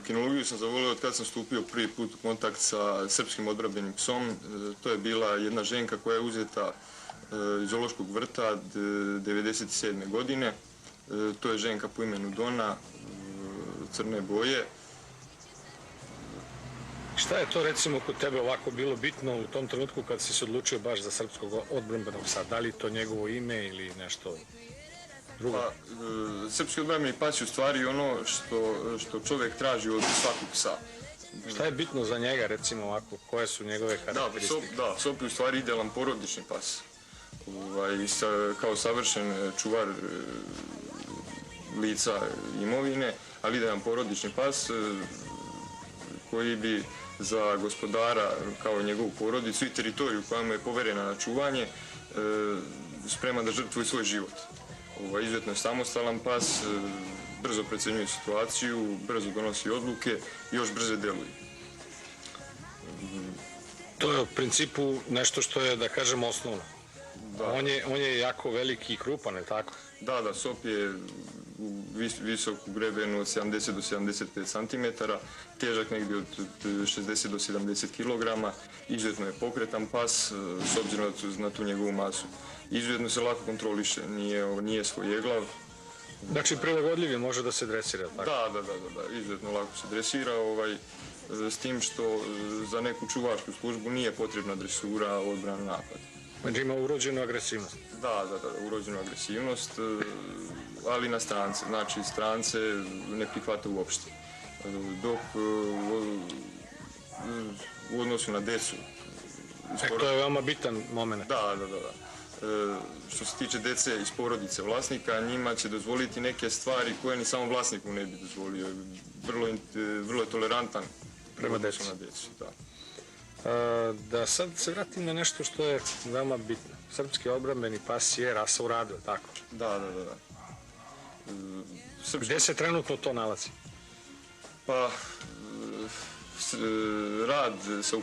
kinologiju sam zavolio od kada sam stupio prvi put u kontakt sa srpskim odbrambenim psom. To je bila jedna ženka koja je uzeta iz zoološkog vrta 1997. godine. To je ženka po imenu Dona, crne boje. Šta je to recimo kod tebe ovako bilo bitno u tom trenutku kad si se odlučio baš za srpskog odbrambenog psa? Da li to njegovo ime ili nešto drugo? Pa, srpski odbrambeni pas je u stvari ono što čovjek traži od svakog psa. Šta je bitno za njega recimo ovako? Koje su njegove karakteristike? Da, psop je u stvari idealan porodični pas. Kao savršen čuvar lica imovine, ali idealan porodični pas koji bi za gospodara kao njegovu porodicu i teritoriju koja mu je poverena na čuvanje spreman da žrtvuje svoj život. Izuzetno je samostalan pas, brzo procenjuje situaciju, brzo donosi odluke i još brže deluje. To je u principu nešto što je, da kažem, osnovno. On je jako veliki i krupan, je tako? Da, sop je visok u grebenu od 70 do 75 cm, težak negdje od 60 do 70 kg, izuzetno je pokretan pas s obzirom na tu njegovu masu. Izuzetno se lako kontroliše, nije svojeglav. Znači prilagodljiv je, može da se dresira, tako? Da, izuzetno lako se dresira, s tim što za neku čuvarsku službu nije potrebna dresura, odbrana, napad. Znači ima urođenu agresivnost? Da, urođenu agresivnost, ali na strance. Znači strance ne prihvata uopšte. Dok u odnosu na decu... To je veoma bitan moment. Da. Što se tiče dece iz porodice vlasnika, njima će dozvoliti neke stvari koje ni samo vlasniku ne bi dozvolio. Vrlo je tolerantan prema decu. Da sad se vratim na nešto što je veoma bitno. Srpski odbrambeni pas je rasa u radu, tako? Da. Gde se trenutno to nalazi? Pa, rad sa